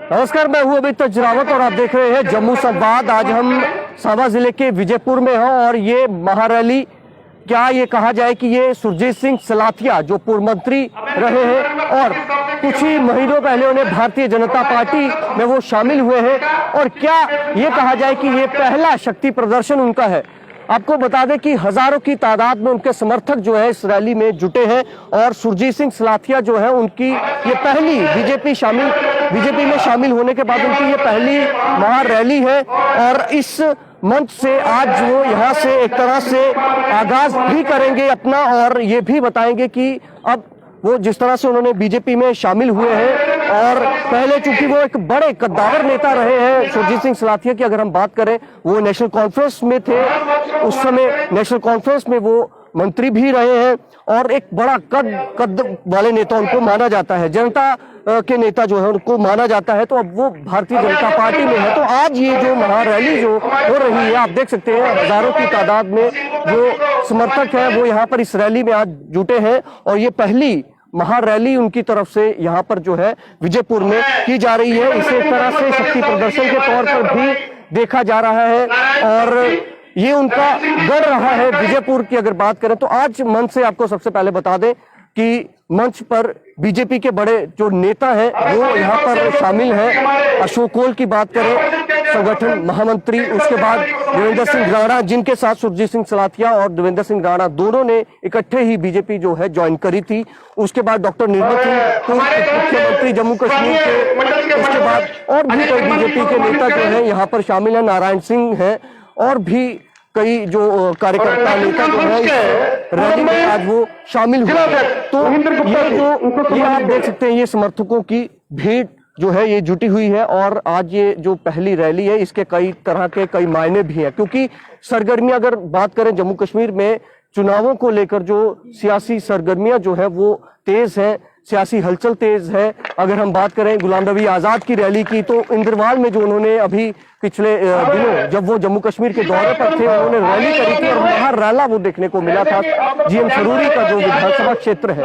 नमस्कार, मैं हूं अभी तजरावत और आप देख रहे हैं जम्मू संवाद। आज हम सांबा जिले के विजयपुर में हैं और ये महारैली, क्या ये कहा जाए कि ये सुरजीत सिंह सलाथिया जो पूर्व मंत्री रहे हैं और कुछ ही महीनों पहले उन्हें भारतीय जनता पार्टी में वो शामिल हुए हैं, और क्या ये कहा जाए कि ये पहला शक्ति प्रदर्शन उनका है। आपको बता दें कि हजारों की तादाद में उनके समर्थक जो है इस रैली में जुटे हैं और सुरजीत सिंह सलाथिया जो है उनकी ये पहली बीजेपी में शामिल होने के बाद उनकी ये पहली महारैली है। और इस मंच से आज वो यहाँ से एक तरह से आगाज भी करेंगे अपना, और ये भी बताएंगे कि अब वो जिस तरह से उन्होंने बीजेपी में शामिल हुए हैं, और पहले चूंकि वो एक बड़े कद्दावर नेता रहे हैं सुरजीत सिंह सलाथिया की, अगर हम बात करें वो नेशनल कॉन्फ्रेंस में थे, उस समय नेशनल कॉन्फ्रेंस में वो मंत्री भी रहे हैं और एक बड़ा कद वाले नेता उनको माना जाता है, जनता के नेता जो है उनको माना जाता है। तो अब वो भारतीय जनता पार्टी में है। तो आज ये जो महारैली जो हो रही है, आप देख सकते हैं हजारों की तादाद में जो समर्थक है वो यहाँ पर इस रैली में आज जुटे हैं, और ये पहली महारैली उनकी तरफ से यहाँ पर जो है विजयपुर में की जा रही है। इसे एक तरह से शक्ति प्रदर्शन के तौर पर भी देखा जा रहा है और ये उनका गढ़ रहा है विजयपुर की। अगर बात करें तो आज मंच से आपको सबसे पहले बता दें कि मंच पर बीजेपी के बड़े जो नेता हैं वो यहाँ पर शामिल हैं। अशोक कोल की बात करें, संगठन महामंत्री, उसके बाद देवेंद्र सिंह राणा, जिनके साथ सुरजीत सिंह सलाथिया और देवेंद्र सिंह राणा दोनों ने इकट्ठे ही बीजेपी जो है ज्वाइन करी थी। उसके बाद डॉक्टर निर्मल सिंह मुख्यमंत्री जम्मू कश्मीर के, उसके बाद और भी कई बीजेपी के नेता जो है यहाँ पर शामिल है, नारायण सिंह है और भी कई जो कार्यकर्ता नेता जो है इस रैली में आज वो शामिल हुए। तो ये आप देख सकते हैं, ये समर्थकों की भीड़ जो है ये जुटी हुई है। और आज ये जो पहली रैली है इसके कई तरह के कई मायने भी हैं, क्योंकि सरगर्मियां अगर बात करें जम्मू कश्मीर में चुनावों को लेकर जो सियासी सरगर्मियां जो है वो तेज है, सियासी हलचल तेज है। अगर हम बात करें गुलाम नबी आजाद की रैली की, तो इंद्रवाल में जो उन्होंने अभी पिछले दिनों जब वो जम्मू कश्मीर के दौरे पर थे उन्होंने रैली करी थी और वहां रैला वो देखने को मिला था जीएम सरूरी का जो विधानसभा क्षेत्र है।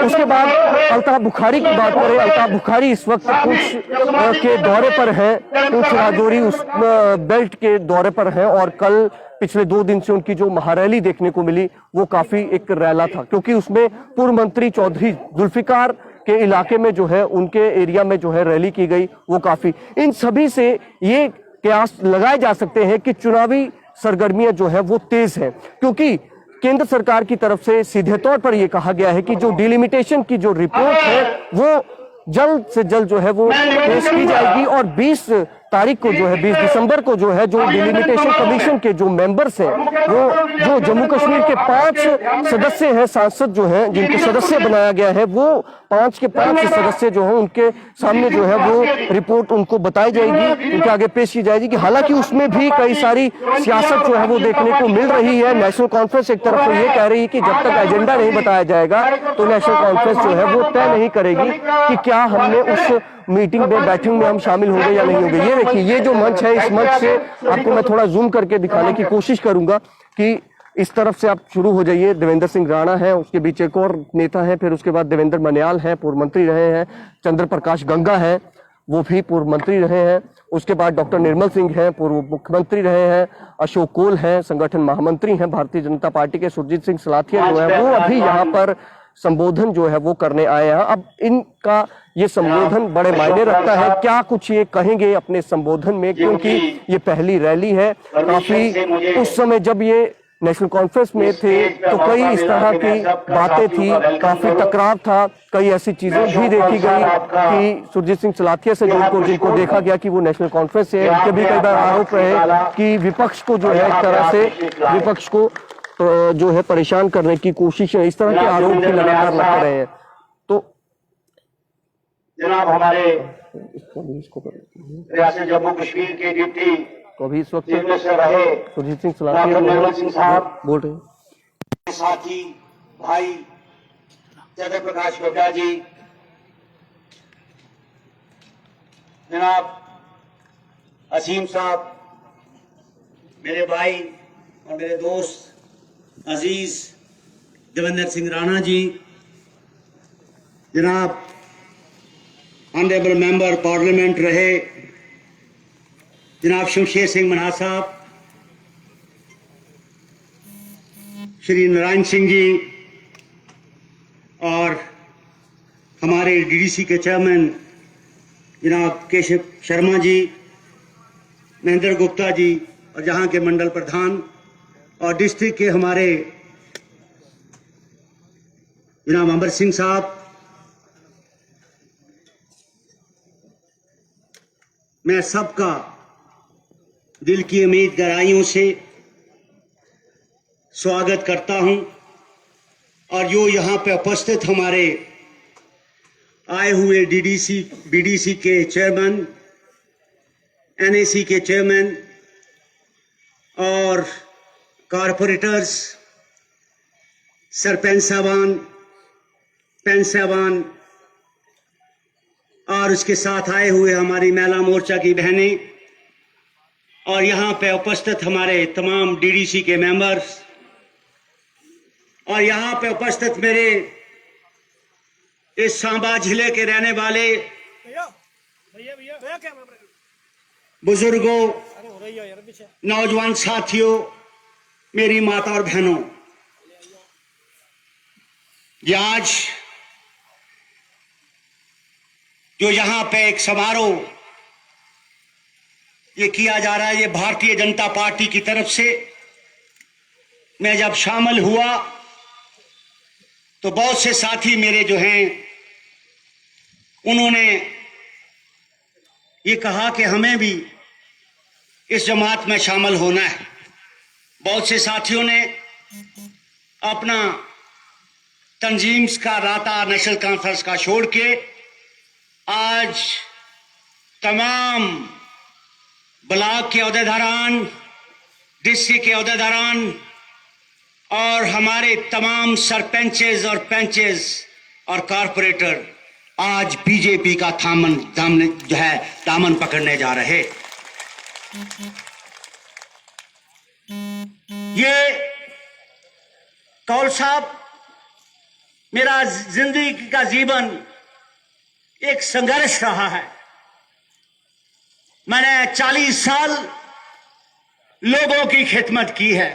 उसके बाद अल्ताफ बुखारी की बात करें, अल्ताफ बुखारी इस वक्त पुंछ के दौरे पर है, पुंछ राजौरी उस बेल्ट के दौरे पर है, और कल पिछले 2 दिन से उनकी जो महारैली देखने को मिली वो काफी एक रैला था, क्योंकि उसमें पूर्व मंत्री चौधरी जुल्फिकार के इलाके में जो है उनके एरिया में जो है रैली की गई वो काफी। इन सभी से ये कयास लगाए जा सकते हैं कि चुनावी सरगर्मियां जो है वो तेज है, क्योंकि केंद्र सरकार की तरफ से सीधे तौर पर यह कहा गया है कि जो डिलिमिटेशन की जो रिपोर्ट है वो जल्द से जल्द जो है वो पेश की जाएगी, और 20 तारीख को जो है 20 दिसंबर को जो है जो डिलिमिटेशन कमीशन के जो मेंबर्स हैं वो जो जम्मू कश्मीर के 5 सदस्य हैं, सांसद जो हैं जिनको सदस्य बनाया गया है, वो 5 के 5 सदस्य जो हैं उनके सामने जो है वो रिपोर्ट उनको बताई जाएगी, उनके आगे पेश की जाएगी। कि हालांकि उसमें भी कई सारी सियासत जो है वो देखने को मिल रही है। नेशनल कॉन्फ्रेंस एक तरफ ये कह रही है कि जब तक एजेंडा नहीं बताया जाएगा तो नेशनल कॉन्फ्रेंस जो है वो तय नहीं करेगी कि क्या हमने उस मीटिंग में बैठिंग में हम शामिल होंगे या नहीं होंगे। ये देखिए, ये जो मंच है, इस मंच से आपको मैं थोड़ा जूम करके दिखाने की कोशिश करूंगा कि इस तरफ से आप शुरू हो जाइए। देवेंद्र सिंह राणा है, उसके बीच एक और नेता है, फिर उसके बाद देवेंद्र मन्याल है, पूर्व मंत्री रहे हैं, चंद्र प्रकाश गंगा है, वो भी पूर्व मंत्री रहे हैं, उसके बाद डॉक्टर निर्मल सिंह हैं, पूर्व मुख्यमंत्री रहे हैं, अशोक कोल हैं, संगठन महामंत्री हैं भारतीय जनता पार्टी के, सुरजीत सिंह सलाथिया जो है वो अभी यहाँ पर संबोधन जो है वो करने आए हैं। अब इनका ये संबोधन बड़े मायने रखता है, क्या कुछ ये कहेंगे अपने संबोधन में, क्योंकि ये पहली रैली है। काफी उस समय जब ये नेशनल कॉन्फ्रेंस में थे तो कई इस तरह की बातें थी, काफी टकराव था, कई ऐसी चीजें भी देखी गई कि सुरजीत सिंह सलाथिया से जिनको देखा गया कि वो नेशनल कॉन्फ्रेंस से, उनके भी कई बार आरोप रहे कि विपक्ष को जो है एक तरह से विपक्ष को जो है परेशान करने की कोशिश है, इस तरह के आरोप भी लगातार लग रहे हैं। तो जनाब हमारे रियासत जम्मू कश्मीर के डिप्टी तो अभी इस वक्त रहे सुरजीत सिंह सलाथिया निर्मल सिंह साहब बोल रहे हैं, साथी भाई चंद्र प्रकाश गंगा जी, जनाब असीम साहब, मेरे भाई और मेरे दोस्त अजीज देवेंद्र सिंह राणा जी, जनाब ऑनरेबल मेंबर पार्लियामेंट रहे जनाब शमशेर सिंह मन्हास साहब, श्री नारायण सिंह जी और हमारे डीडीसी के चेयरमैन जनाब केशव शर्मा जी, महेंद्र गुप्ता जी और जहां के मंडल प्रधान और डिस्ट्रिक्ट के हमारे जनाब अमर सिंह साहब, मैं सबका दिल की उम्मीद गहराइयों से स्वागत करता हूं और जो यहां पे उपस्थित हमारे आए हुए डीडीसी बीडीसी के चेयरमैन, एनएसी के चेयरमैन और कारपोरेटर्स, सरपंच साहबान, पंच साहबान और उसके साथ आए हुए हमारी महिला मोर्चा की बहनें और यहां पे उपस्थित हमारे तमाम डीडीसी के मेंबर्स और यहां पे उपस्थित मेरे इस सांबा जिले के रहने वाले बुजुर्गों, नौजवान साथियों, मेरी माता और बहनों, ये आज जो यहां पे एक समारोह ये किया जा रहा है, ये भारतीय जनता पार्टी की तरफ से मैं जब शामिल हुआ तो बहुत से साथी मेरे जो हैं उन्होंने ये कहा कि हमें भी इस जमात में शामिल होना है। बहुत से साथियों ने अपना तंजीम्स का राता नेशनल कॉन्फ्रेंस का छोड़ के आज तमाम ब्लॉक के अहदेदारान, डिस्ट्रिक्ट के अहदेदारान और हमारे तमाम सरपंचेस और पंचेस और कारपोरेटर आज बीजेपी का दामन पकड़ने जा रहे। ये कौल साहब, मेरा जिंदगी का जीवन एक संघर्ष रहा है। मैंने 40 साल लोगों की खिदमत की है।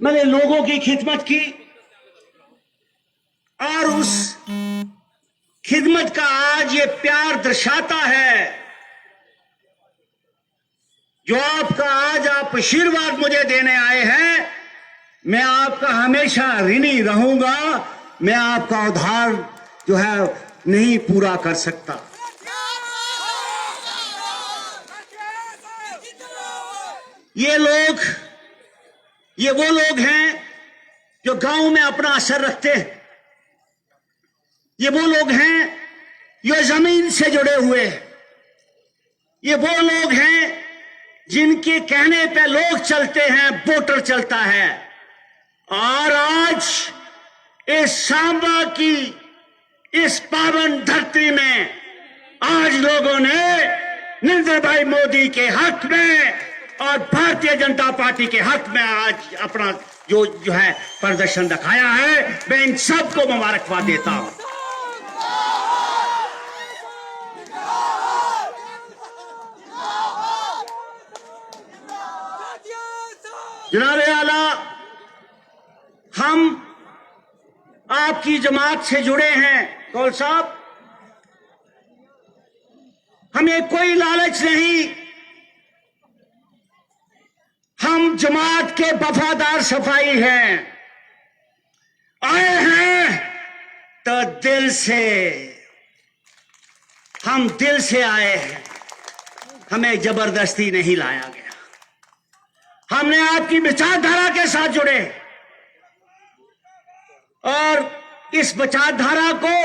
मैंने लोगों की खिदमत की और उस खिदमत का आज ये प्यार दर्शाता है जो आपका आज आप आशीर्वाद मुझे देने आए हैं। मैं आपका हमेशा ऋणी रहूंगा। मैं आपका उधार जो है नहीं पूरा कर सकता। ये वो लोग हैं जो गांव में अपना असर रखते हैं। ये वो लोग हैं जो जमीन से जुड़े हुए हैं। ये वो लोग हैं जिनके कहने पे लोग चलते हैं, वोटर चलता है। और आज इस सांबा की इस पावन धरती में आज लोगों ने नरेंद्र भाई मोदी के हक में और भारतीय जनता पार्टी के हक में आज अपना जो है प्रदर्शन दिखाया है। मैं इन सबको मुबारकबाद देता हूं। जनाब आला, हम आपकी जमात से जुड़े हैं। कौल साहब, हमें कोई लालच नहीं। हम जमात के वफादार सफाई हैं। आए हैं तो दिल से, हम दिल से आए हैं। हमें जबरदस्ती नहीं लाया गया। हमने आपकी विचारधारा के साथ जुड़े और इस विचारधारा को,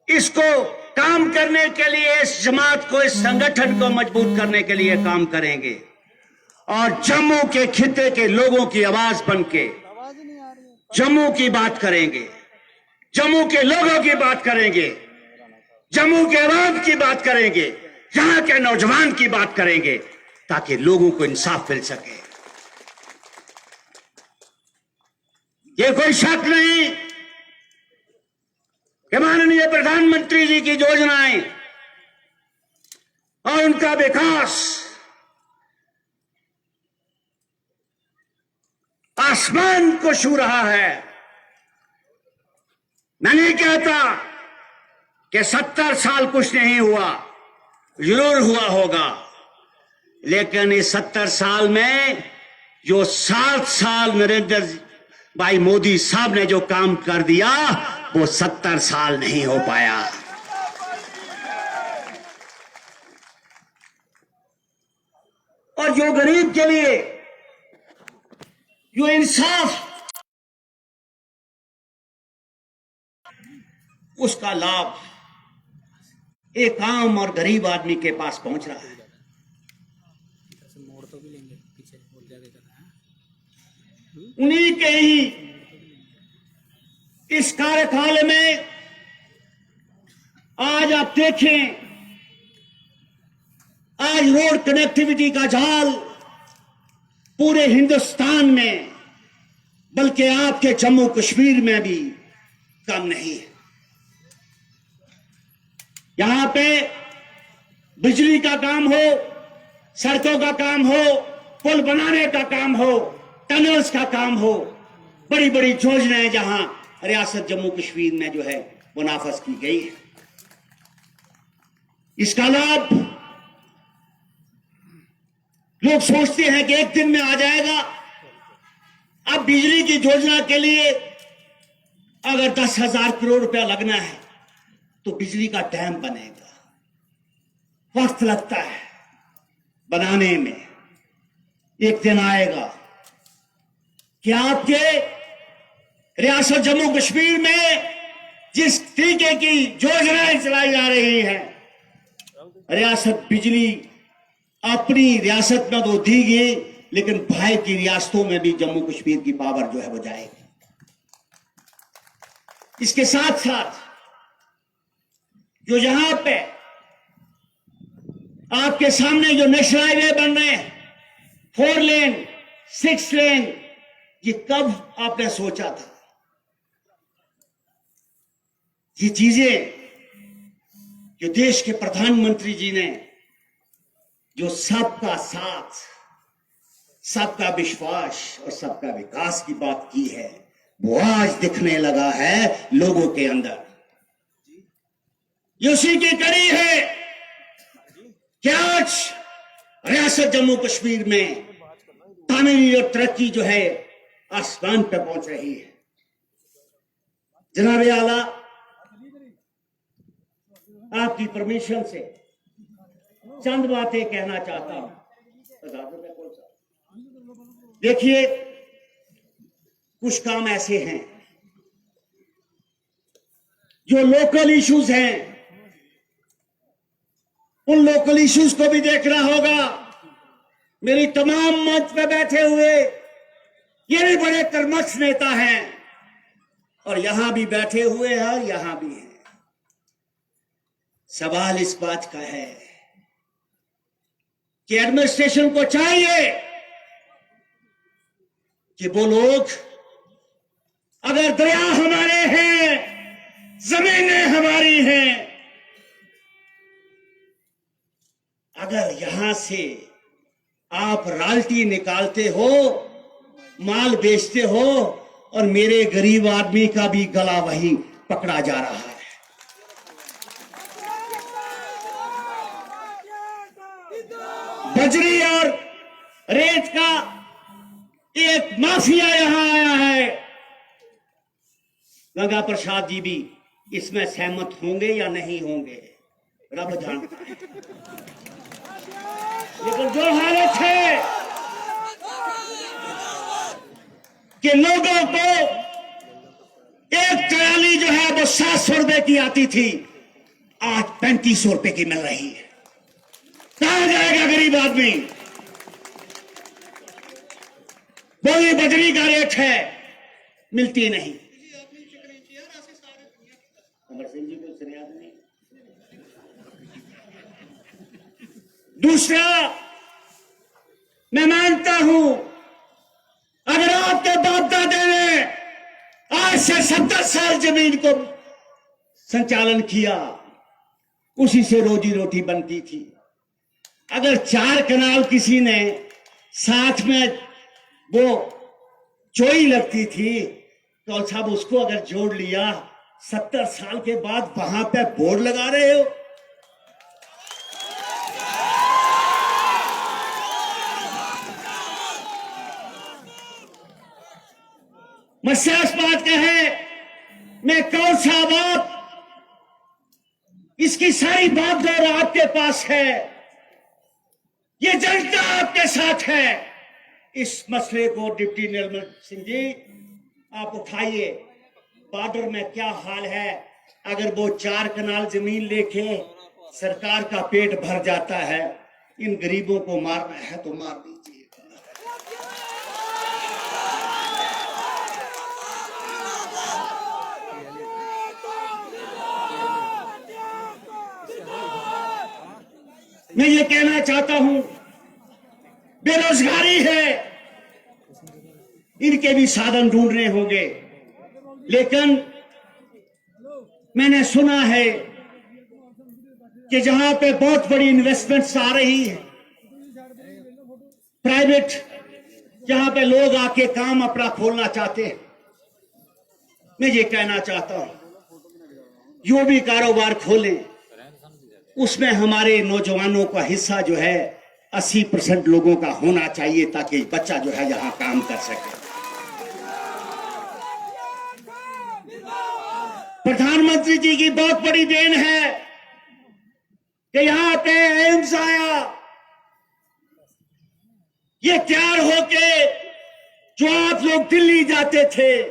इसको काम करने के लिए, इस जमात को, इस संगठन को मजबूत करने के लिए काम करेंगे और जम्मू के खिते के लोगों की आवाज बनके जम्मू की बात करेंगे, जम्मू के लोगों की बात करेंगे, जम्मू के अवाम की बात करेंगे, यहां के नौजवान की बात करेंगे ताकि लोगों को इंसाफ मिल सके। ये कोई शक नहीं कि माननीय प्रधानमंत्री जी की योजनाएं और उनका विकास आसमान को छू रहा है। मैं नहीं कहता कि 70 साल कुछ नहीं हुआ, जरूर हुआ होगा, लेकिन इस 70 साल में जो 7 साल नरेंद्र भाई मोदी साहब ने जो काम कर दिया वो 70 साल नहीं हो पाया। और जो गरीब के लिए जो इंसाफ, उसका लाभ एक आम और गरीब आदमी के पास पहुंच रहा है। उन्हीं के ही इस कार्यकाल में आज आप देखें, आज रोड कनेक्टिविटी का जाल पूरे हिंदुस्तान में, बल्कि आपके जम्मू कश्मीर में भी कम नहीं है। यहां पे बिजली का काम हो, सड़कों का काम हो, पुल बनाने का काम हो, टनल्स का काम हो, बड़ी बड़ी योजनाएं जहां रियासत जम्मू कश्मीर में जो है वो नाफज की गई है। इसका लाभ लोग सोचते हैं कि एक दिन में आ जाएगा। अब बिजली की योजना के लिए अगर 10,000 करोड़ रुपया लगना है तो बिजली का डैम बनेगा, वक्त लगता है बनाने में। एक दिन आएगा कि आपके रियासत जम्मू कश्मीर में जिस तरीके की योजनाएं चलाई जा रही हैं, रियासत बिजली अपनी रियासत में तो दी गई, लेकिन भाई की रियासतों में भी जम्मू कश्मीर की पावर जो है वो जाएगी। इसके साथ साथ जो यहां पे आपके सामने जो नेशनल हाईवे बन रहे हैं, 4 लेन 6 लेन, ये कब आपने सोचा था? ये चीजें जो देश के प्रधानमंत्री जी ने जो सबका साथ, सबका विश्वास और सबका विकास की बात की है, वो आज दिखने लगा है लोगों के अंदर। ये उसी की कड़ी है कि आज रियासत जम्मू कश्मीर में तामीरी और तरक्की जो है आसमान पे पहुंच रही है। जनाब आला, आपकी परमिशन से चंद बातें कहना चाहता हूं। देखिए, कुछ काम ऐसे हैं जो लोकल इश्यूज हैं, उन लोकल इश्यूज को भी देखना होगा। मेरी तमाम मंच पे बैठे हुए ये भी बड़े कर्मठ नेता हैं और यहां भी बैठे हुए हैं और यहां भी हैं। सवाल इस बात का है कि एडमिनिस्ट्रेशन को चाहिए कि वो लोग, अगर दरिया हमारे हैं, जमीनें हमारी हैं, अगर यहां से आप रॉयल्टी निकालते हो, माल बेचते हो, और मेरे गरीब आदमी का भी गला वही पकड़ा जा रहा है। बजरी और रेत का एक माफिया यहां आया है। गंगा प्रसाद जी भी इसमें सहमत होंगे या नहीं होंगे, रब जानता है। लेकिन जो हालत है कि लोगों को एक ट्राली जो है वो 700 रुपए की आती थी, आज 3500 रुपए की मिल रही है। कहां जाएगा गरीब आदमी? बोली बजरी का रेट है, मिलती नहीं। अमर सिंह जी को याद नहीं। दूसरा, मैं मानता हूं अगर आपके बाप दादे ने जमीन को संचालन किया, उसी से रोजी रोटी बनती थी। अगर 4 कनाल किसी ने साथ में वो चोई लगती थी तो साहब उसको अगर जोड़ लिया, 70 साल के बाद वहां पे बोर्ड लगा रहे हो। मत्स्यास्पद कहे मैं कौन सा बात, इसकी सारी बात दौर आपके पास है, ये जनता आपके साथ है। इस मसले को डिप्टी निर्मल सिंह जी आप उठाइए। बॉर्डर में क्या हाल है, अगर वो 4 कनाल जमीन लेके सरकार का पेट भर जाता है, इन गरीबों को मारना है तो मार दीजिए। मैं ये कहना चाहता हूं, बेरोजगारी है, इनके भी साधन ढूंढने होंगे। लेकिन मैंने सुना है कि जहां पे बहुत बड़ी इन्वेस्टमेंट्स आ रही है, प्राइवेट, जहां पे लोग आके काम अपना खोलना चाहते हैं, मैं ये कहना चाहता हूं जो भी कारोबार खोलें उसमें हमारे नौजवानों का हिस्सा जो है 80% लोगों का होना चाहिए, ताकि बच्चा जो है यहां काम कर सके। प्रधानमंत्री जी की बहुत बड़ी देन है कि यहां पे एम्स आया, ये तैयार होके जो आप लोग दिल्ली जाते थे,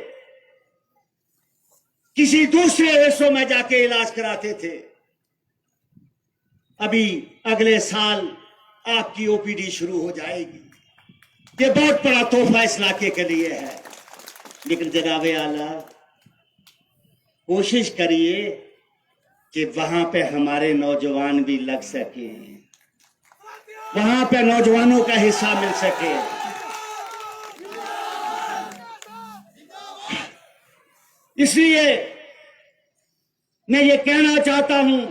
किसी दूसरे देशों में जाके इलाज कराते थे, अभी अगले साल आपकी ओपीडी शुरू हो जाएगी। ये बहुत बड़ा तोहफा इस इलाके के लिए है। लेकिन जनाबे आला, कोशिश करिए कि वहां पे हमारे नौजवान भी लग सके, वहां पे नौजवानों का हिस्सा मिल सके। इसलिए मैं ये कहना चाहता हूं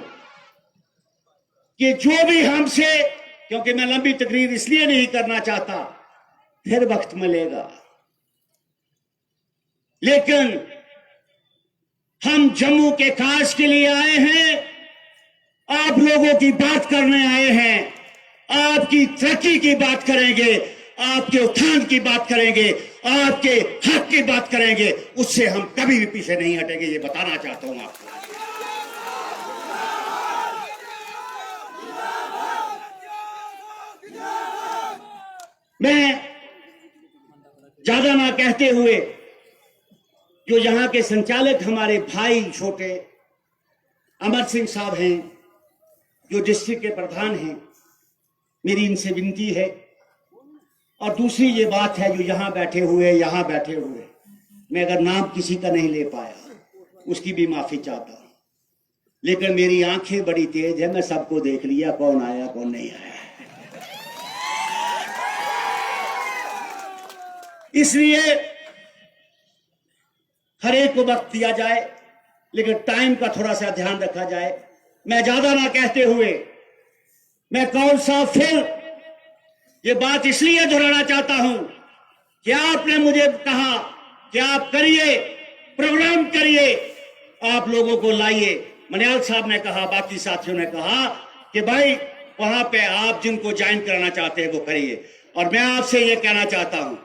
कि जो भी हमसे, क्योंकि मैं लंबी तकरीर इसलिए नहीं करना चाहता, फिर वक्त मिलेगा, लेकिन हम जम्मू के काज के लिए आए हैं, आप लोगों की बात करने आए हैं, आपकी तरक्की की बात करेंगे, आपके उत्थान की बात करेंगे, आपके हक की बात करेंगे, उससे हम कभी भी पीछे नहीं हटेंगे, ये बताना चाहता हूं आपको। मैं ज्यादा ना कहते हुए, जो यहां के संचालक हमारे भाई छोटे अमर सिंह साहब हैं, जो डिस्ट्रिक्ट के प्रधान हैं, मेरी इनसे विनती है। और दूसरी ये बात है, जो यहां बैठे हुए, मैं अगर नाम किसी का नहीं ले पाया उसकी भी माफी चाहता हूं, लेकिन मेरी आंखें बड़ी तेज है, मैं सबको देख लिया, कौन आया कौन नहीं आया। इसलिए हर एक को वक्त दिया जाए, लेकिन टाइम का थोड़ा सा ध्यान रखा जाए। मैं ज्यादा ना कहते हुए, मैं कौन सा फिर ये बात इसलिए दोहराना चाहता हूं कि आपने मुझे कहा कि आप करिए, प्रोग्राम करिए, आप लोगों को लाइए। मनियाल साहब ने कहा, बाकी साथियों ने कहा कि भाई वहां पे आप जिनको ज्वाइन कराना चाहते हैं वो करिए। और मैं आपसे ये कहना चाहता हूं,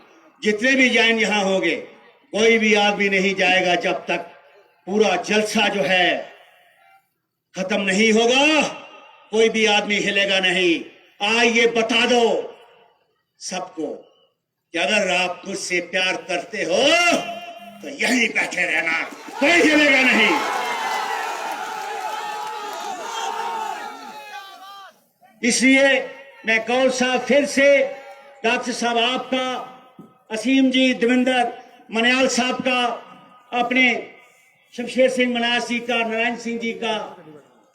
जितने भी ज्वाइन यहां होंगे, कोई भी आदमी नहीं जाएगा जब तक पूरा जलसा जो है खत्म नहीं होगा, कोई भी आदमी हिलेगा नहीं। आज ये बता दो सबको कि अगर आप मुझसे प्यार करते हो तो यहीं बैठे रहना, कोई हिलेगा नहीं। इसलिए मैं कौन सा फिर से डॉक्टर साहब आपका, असीम जी, देवेंद्र मनियाल साहब का, अपने शमशेर सिंह मनासी का, नारायण सिंह जी का,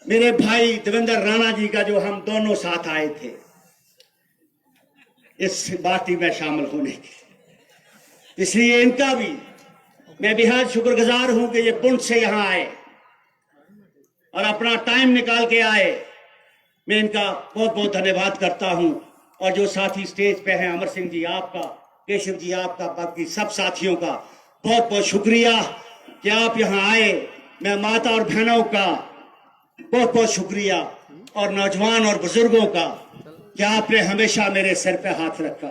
मेरे भाई देवेंद्र राणा जी का, जो हम दोनों साथ आए थे इस पार्टी में शामिल होने के, इसलिए इनका भी मैं बेहद शुक्रगुजार हूं कि ये पुंछ से यहां आए और अपना टाइम निकाल के आए। मैं इनका बहुत बहुत धन्यवाद करता हूं। और जो साथी स्टेज पे हैं, अमर सिंह जी आपका, केशव जी आपका, बाकी सब साथियों का बहुत बहुत शुक्रिया कि आप यहां आए। मैं माता और बहनों का बहुत बहुत शुक्रिया और नौजवान और बुजुर्गों का कि आपने हमेशा मेरे सिर पे हाथ रखा।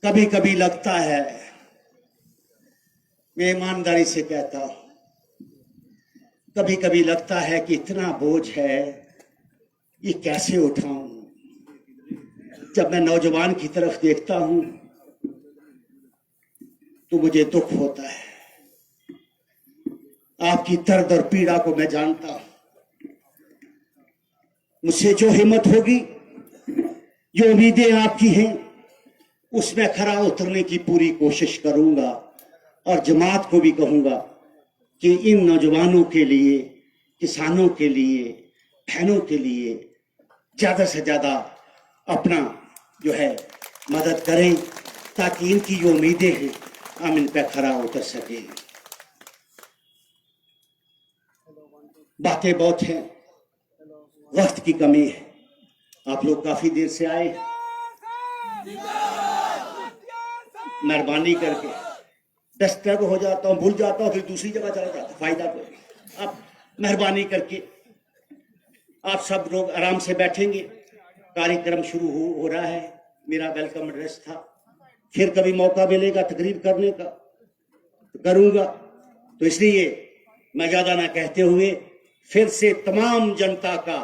कभी कभी लगता है, मैं ईमानदारी से कहता हूं, कभी कभी लगता है कि इतना बोझ है, ये कैसे उठाऊं। जब मैं नौजवान की तरफ देखता हूं तो मुझे दुख होता है। आपकी दर्द और पीड़ा को मैं जानता हूं। मुझसे जो हिम्मत होगी, जो उम्मीदें आपकी हैं, उसमें खरा उतरने की पूरी कोशिश करूंगा। और जमात को भी कहूंगा कि इन नौजवानों के लिए, किसानों के लिए, बहनों के लिए ज्यादा से ज्यादा अपना जो है मदद करें, ताकि इनकी जो उम्मीदें हैं हम इन पर खरा उतर सके। बातें बहुत हैं, वक्त की कमी है। आप लोग काफी देर से आए, मेहरबानी करके डिस्टर्ब हो जाता हूं, भूल जाता हूं, फिर दूसरी जगह चला जाता, फायदा कोई नहीं। आप मेहरबानी करके आप सब लोग आराम से बैठेंगे। कार्यक्रम शुरू हो रहा है। मेरा वेलकम एड्रेस था, फिर कभी मौका मिलेगा तकरीर करने का तो करूंगा। तो इसलिए मैं ज्यादा ना कहते हुए फिर से तमाम जनता का,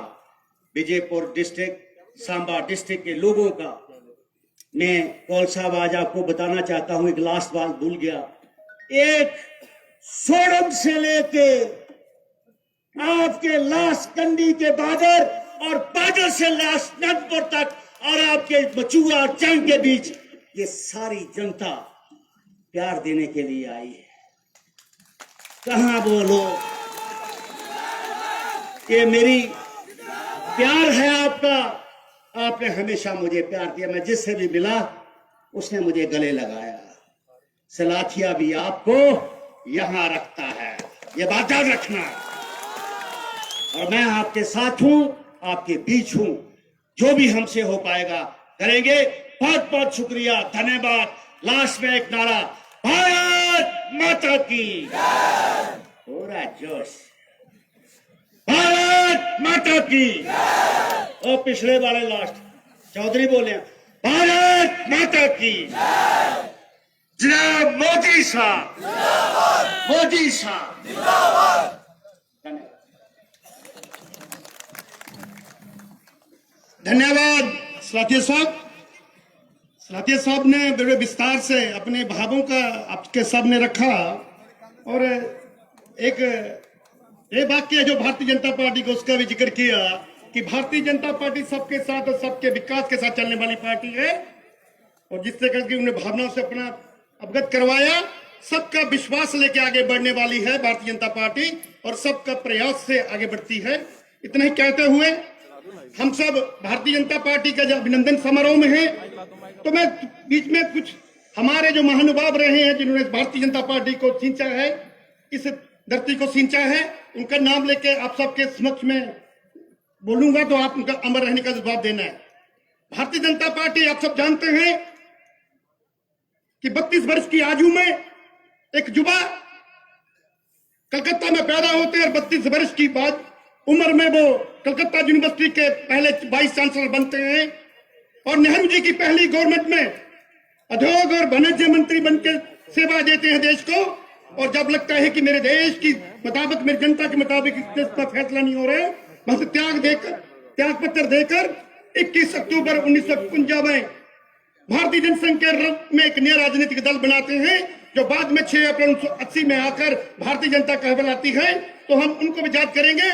विजयपुर डिस्ट्रिक्ट, सांबा डिस्ट्रिक्ट के लोगों का, मैं कौल साहब आज आपको बताना चाहता हूं, एक लास्ट बात भूल गया। एक सोडम से लेके आपके लास्ट कंडी के बादर और बादर से लास्ट नंदपुर तक और आपके बचुआ और चंग के बीच ये सारी जनता प्यार देने के लिए आई है। कहां बोलो, ये मेरी प्यार है आपका। आपने हमेशा मुझे प्यार दिया। मैं जिससे भी मिला उसने मुझे गले लगाया। सलाथिया भी आपको यहां रखता है, ये बात याद रखना। और मैं आपके साथ हूं, आपके बीच हूं। जो भी हमसे हो पाएगा करेंगे। बहुत बहुत शुक्रिया, धन्यवाद। लास्ट में एक नारा, भारत माता की, पूरा जोश, भारत माता की। और पिछले वाले लास्ट चौधरी बोले, भारत माता की, जनाब मोदी साहब, मोदी साहब। धन्यवाद सलाथिया साहब। सलाथिया साहब ने बड़े विस्तार से अपने भावों का आपके सामने रखा। और एक ये वाक्य जो भारतीय जनता पार्टी को, उसका भी जिक्र किया कि भारतीय जनता पार्टी सबके साथ और सबके विकास के साथ चलने वाली पार्टी है। और जिससे करके उन्हें भावनाओं से अपना अवगत करवाया। सबका विश्वास लेके आगे बढ़ने वाली है भारतीय जनता पार्टी और सबका प्रयास से आगे बढ़ती है। इतना ही कहते हुए हम सब भारतीय जनता पार्टी का जब अभिनंदन समारोह में है, तो मैं बीच में कुछ हमारे जो महानुभाव रहे हैं, जिन्होंने भारतीय जनता पार्टी को सींचा है, इस धरती को सींचा है, उनका नाम लेके आप सबके समक्ष में बोलूंगा, तो आप उनका अमर रहने का जवाब देना है। भारतीय जनता पार्टी, आप सब जानते हैं कि 32 वर्ष की आयु में एक युवा कलकत्ता में पैदा होते हैं और 32 वर्ष की बाद उम्र में वो कलकत्ता यूनिवर्सिटी के पहले वाइस चांसलर बनते हैं। और नेहरू जी की पहली गवर्नमेंट में उद्योग और वाणिज्य मंत्री बनकर सेवा देते हैं देश को। और जब लगता है कि मेरे देश की मुताबिक, मेरी जनता के मुताबिक इस पर फैसला नहीं हो रहे, बस त्याग पत्र देकर 21 अक्टूबर 1951 में भारतीय जनसंघ के रूप में एक नया राजनीतिक दल बनाते हैं, जो बाद में 6 अप्रैल 1980 में आकर भारतीय जनता कहलाती है। तो हम उनको भी याद करेंगे।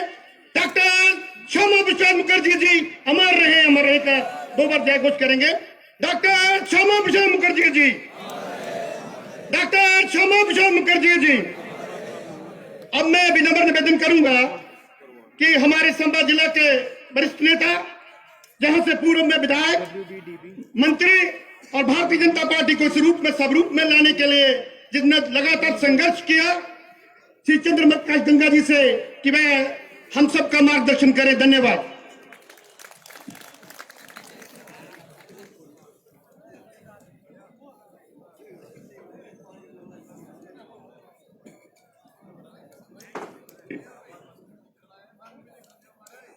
डॉक्टर श्यामा प्रसाद मुखर्जी जी अमर रहे, अमर रहे का 2 बार जय घोष करेंगे। Doctor Shyama Prasad Mukherjee ji, doctor Shyama Prasad Mukherjee ji. अब मैं विनम्र निवेदन करूंगा कि हमारे संबा जिला के वरिष्ठ नेता, जहां से पूर्व में विधायक, मंत्री और भारतीय जनता पार्टी को इस रूप में, सब रूप में लाने के लिए जिसने लगातार संघर्ष किया, श्री चंद्रप्रकाश गंगा जी से कि वह हम सबका मार्गदर्शन करें। धन्यवाद।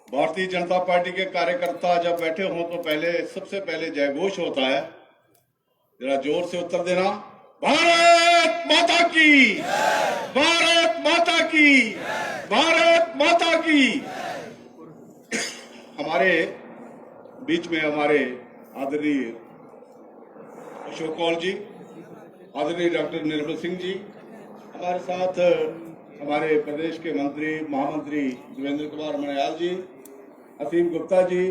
भारतीय जनता पार्टी के कार्यकर्ता जब बैठे हों तो सबसे पहले जयघोष होता है। जरा जोर से उत्तर देना। भारत माता की, भारत माता की, भारत माता की। हमारे बीच में हमारे आदरणीय अशोक कौल जी, आदरणीय डॉक्टर निर्मल सिंह जी, हमारे साथ हमारे प्रदेश के मंत्री महामंत्री देवेंद्र कुमार मणियाल जी, असीम गुप्ता जी,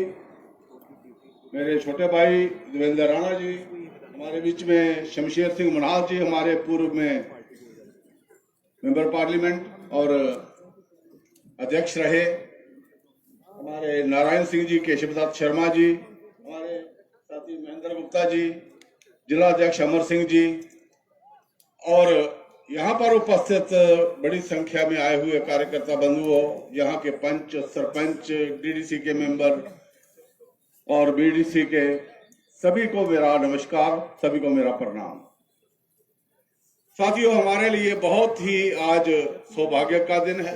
मेरे छोटे भाई देवेंद्र राणा जी, हमारे बीच में शमशेर सिंह मनाल जी, हमारे पूर्व में मेंबर पार्लियामेंट और अध्यक्ष रहे, हमारे नारायण सिंह जी, केशव दत्त शर्मा जी, हमारे साथी महेंद्र गुप्ता जी, जिला अध्यक्ष अमर सिंह जी, और यहाँ पर उपस्थित बड़ी संख्या में आए हुए कार्यकर्ता बंधुओं, यहाँ के पंच, सरपंच, डीडीसी के मेंबर और बीडीसी के सभी को मेरा नमस्कार, सभी को मेरा प्रणाम। साथियों, हमारे लिए बहुत ही आज सौभाग्य का दिन है।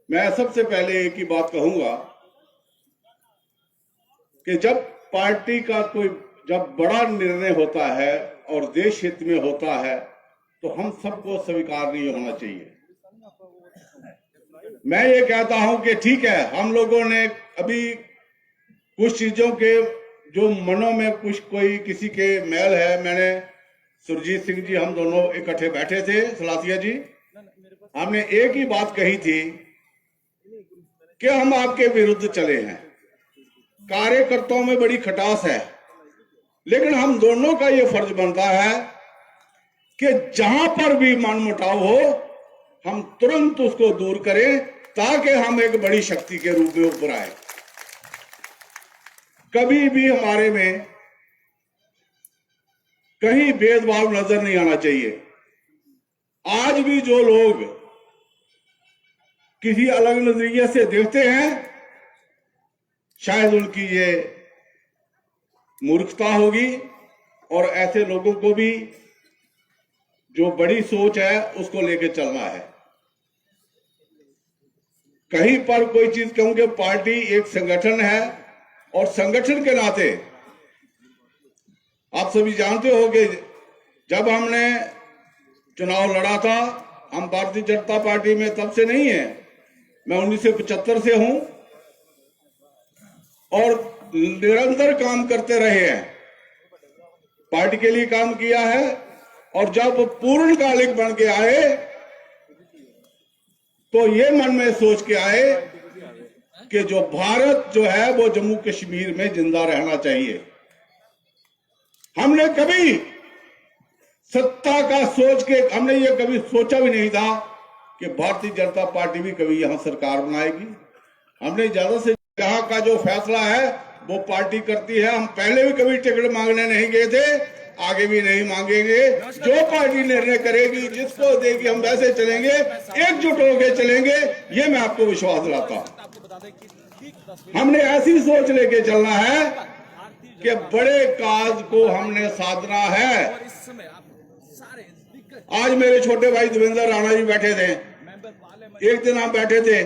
मैं सबसे पहले एक ही बात कहूंगा कि जब पार्टी का कोई जब बड़ा निर्णय होता है और देश हित में होता है तो हम सबको स्वीकार नहीं होना चाहिए। मैं ये कहता हूं कि ठीक है, हम लोगों ने अभी कुछ चीजों के जो मनों में कुछ कोई किसी के मैल है, मैंने सुरजीत सिंह जी, हम दोनों इकट्ठे बैठे थे, सलाथिया जी, हमने एक ही बात कही थी कि हम आपके विरुद्ध चले हैं। कार्यकर्ताओं में बड़ी खटास है, लेकिन हम दोनों का ये फर्ज बनता है कि जहां पर भी मनमुटाव हो हम तुरंत उसको दूर करें ताकि हम एक बड़ी शक्ति के रूप में उभर आए। कभी भी हमारे में कहीं भेदभाव नजर नहीं आना चाहिए। आज भी जो लोग किसी अलग नजरिए से देखते हैं, शायद उनकी ये मूर्खता होगी, और ऐसे लोगों को भी जो बड़ी सोच है उसको लेके चलना है। कहीं पर कोई चीज कहूंगे, पार्टी एक संगठन है और संगठन के नाते आप सभी जानते हो कि जब हमने चुनाव लड़ा था, हम भारतीय जनता पार्टी में तब से नहीं है, मैं 1975 से हूं और निरंतर काम करते रहे हैं, पार्टी के लिए काम किया है। और जब पूर्णकालिक बन के आए तो ये मन में सोच के आए कि जो भारत जो है वो जम्मू कश्मीर में जिंदा रहना चाहिए। हमने कभी सत्ता का सोच के, हमने ये कभी सोचा भी नहीं था कि भारतीय जनता पार्टी भी कभी यहां सरकार बनाएगी। हमने ज्यादा से यहां का जो फैसला है वो पार्टी करती है। हम पहले भी कभी टिकट मांगने नहीं गए थे, आगे भी नहीं मांगेंगे। जो पार्टी निर्णय करेगी, जिसको देगी, हम वैसे चलेंगे, एकजुट होकर चलेंगे, ये मैं आपको विश्वास दिलाता हूं। हमने ऐसी सोच लेके चलना है कि बड़े काज को हमने साधना है। आज मेरे छोटे भाई देवेंद्र राणा जी बैठे थे, एक दिन हम बैठे थे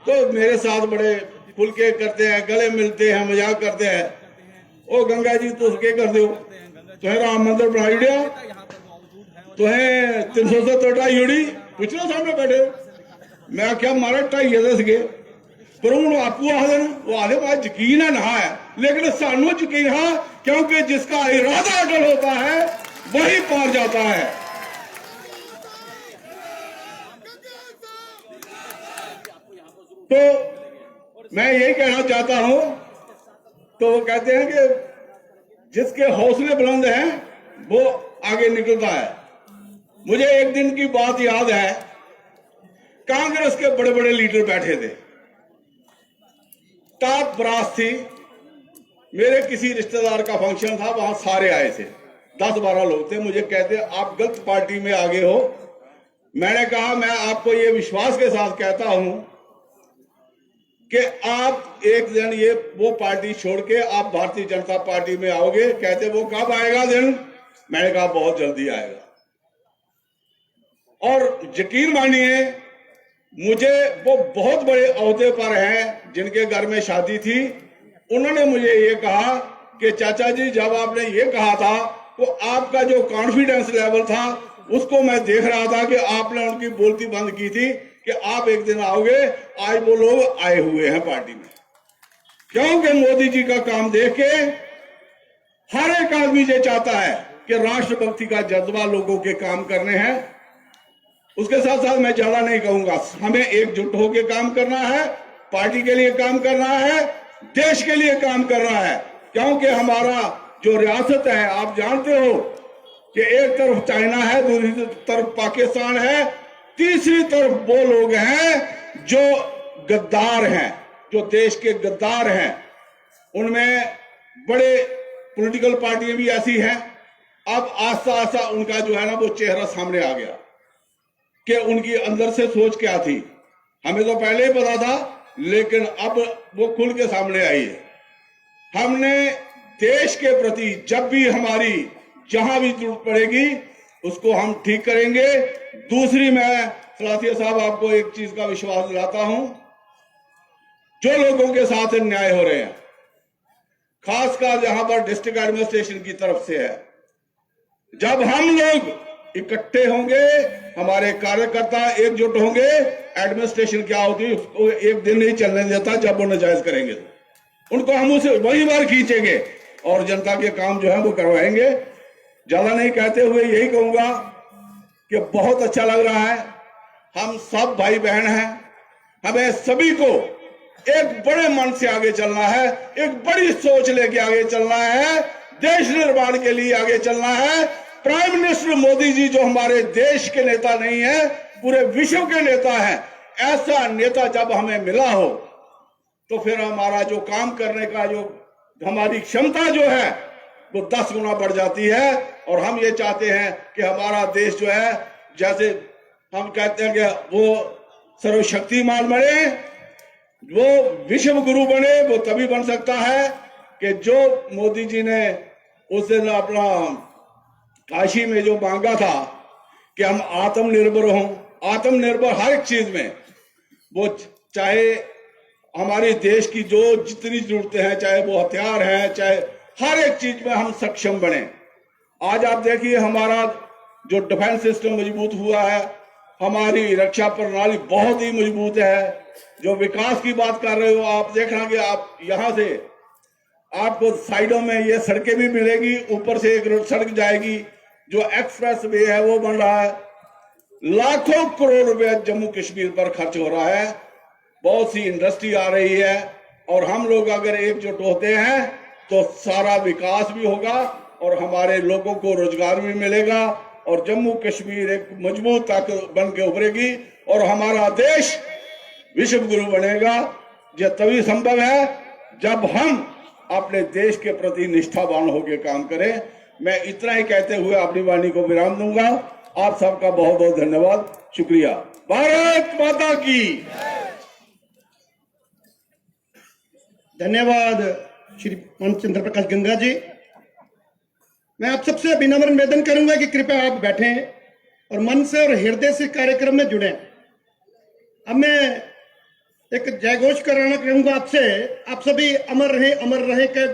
तो मेरे साथ बड़े खुल के करते हैं, गले मिलते हैं, मजाक करते हैं। ओ गंगा जी तुस के कर दो, तुहे राम मंदिर बनाई उड़िया, तुहे 370 ढाई उड़ी, पूछ लो सामने बैठे। मैं क्या मारा ढाई दस गए, पर हूं आपू आखदे वो आखदे बात यकीन है ना है, लेकिन सानू यकीन है क्योंकि जिसका इरादा अटल होता है वही पार जाता है। तो मैं यही कहना चाहता हूं, तो वो कहते हैं कि जिसके हौसले बुलंद हैं वो आगे निकलता है। मुझे एक दिन की बात याद है, कांग्रेस के बड़े बड़े लीडर बैठे थे, टॉप ब्रास थी, मेरे किसी रिश्तेदार का फंक्शन था, वहां सारे आए थे, 10-12 लोग थे, मुझे कहते आप गलत पार्टी में आगे हो। मैंने कहा मैं आपको ये विश्वास के साथ कहता हूं कि आप एक दिन ये वो पार्टी छोड़ के आप भारतीय जनता पार्टी में आओगे। कहते वो कब आएगा दिन? मैंने कहा बहुत जल्दी आएगा। और यकीन मानिए मुझे वो बहुत बड़े ओहदे पर हैं जिनके घर में शादी थी, उन्होंने मुझे ये कहा कि चाचा जी जब आपने ये कहा था तो आपका जो कॉन्फिडेंस लेवल था उसको मैं देख रहा था कि आपने उनकी बोलती बंद की थी कि आप एक दिन आओगे। आज वो लोग आए हुए हैं पार्टी में, क्योंकि मोदी जी का काम देख के हर एक आदमी ये चाहता है कि राष्ट्रभक्ति का जज्बा लोगों के काम करने हैं। उसके साथ साथ मैं ज्यादा नहीं कहूंगा, हमें एकजुट होकर काम करना है, पार्टी के लिए काम करना है, देश के लिए काम करना है। क्योंकि हमारा जो रियासत है आप जानते हो कि एक तरफ चाइना है, दूसरी तरफ पाकिस्तान है, तीसरी तरफ वो लोग हैं जो गद्दार हैं, जो देश के गद्दार हैं। उनमें बड़े पॉलिटिकल पार्टियां भी ऐसी हैं। अब आस्ता आस्ता उनका जो है ना वो चेहरा सामने आ गया कि उनकी अंदर से सोच क्या थी। हमें तो पहले ही पता था, लेकिन अब वो खुल के सामने आई है। हमने देश के प्रति जब भी हमारी जहां भी जरूरत पड़ेगी उसको हम ठीक करेंगे। दूसरी, मैं सलाथिया साहब आपको एक चीज का विश्वास दिलाता हूं, जो लोगों के साथ अन्याय हो रहे हैं, खासकर जहां पर डिस्ट्रिक्ट एडमिनिस्ट्रेशन की तरफ से है, जब हम लोग इकट्ठे होंगे, हमारे कार्यकर्ता एकजुट होंगे, एडमिनिस्ट्रेशन क्या होती है उसको एक दिन नहीं चलने देता। जब वो नाजायज करेंगे तो उनको हम उसे वही बार खींचेंगे और जनता के काम जो है वो करवाएंगे। ज्यादा नहीं कहते हुए यही कहूंगा कि बहुत अच्छा लग रहा है। हम सब भाई बहन हैं, हमें सभी को एक बड़े मन से आगे चलना है, एक बड़ी सोच लेके आगे चलना है, देश निर्माण के लिए आगे चलना है। प्राइम मिनिस्टर मोदी जी जो हमारे देश के नेता नहीं है, पूरे विश्व के नेता हैं, ऐसा नेता जब हमें मिला हो तो फिर हमारा जो काम करने का जो हमारी क्षमता जो है वो 10 गुना बढ़ जाती है। और हम ये चाहते हैं कि हमारा देश जो है, जैसे हम कहते हैं कि वो सर्वशक्तिमान बने, वो विश्व गुरु बने, वो तभी बन सकता है कि जो मोदी जी ने उस दिन अपना काशी में जो मांगा था कि हम आत्मनिर्भर हों, आत्मनिर्भर हर एक चीज में, वो चाहे हमारे देश की जो जितनी जरूरतें हैं, चाहे वो हथियार हैं, चाहे हर एक चीज में हम सक्षम बने। आज आप देखिए हमारा जो डिफेंस सिस्टम मजबूत हुआ है, हमारी रक्षा प्रणाली बहुत ही मजबूत है। जो विकास की बात कर रहे हो आप देखना कि आप यहां से आपको साइडों में ये सड़कें भी मिलेगी, ऊपर से एक सड़क जाएगी, जो एक्सप्रेस वे है वो बन रहा है। लाखों करोड़ रुपए जम्मू कश्मीर पर खर्च हो रहा है, बहुत सी इंडस्ट्री आ रही है। और हम लोग अगर एकजुट होते हैं तो सारा विकास भी होगा और हमारे लोगों को रोजगार भी मिलेगा और जम्मू कश्मीर एक मजबूत ताकत बन के उभरेगी और हमारा देश विश्व गुरु बनेगा। यह तभी संभव है जब हम अपने देश के प्रति निष्ठावान होकर काम करें। मैं इतना ही कहते हुए अपनी वाणी को विराम दूंगा। आप सबका बहुत बहुत धन्यवाद, शुक्रिया। भारत माता की धन्यवाद श्री चंद्र प्रकाश गंगा जी। मैं आप सबसे विनम्र निवेदन करूंगा कि कृपया आप बैठें और मन से और हृदय से कार्यक्रम में जुड़ें। अब मैं एक जयघोष कराना चाहूंगा आपसे, आप सभी अमर रहे के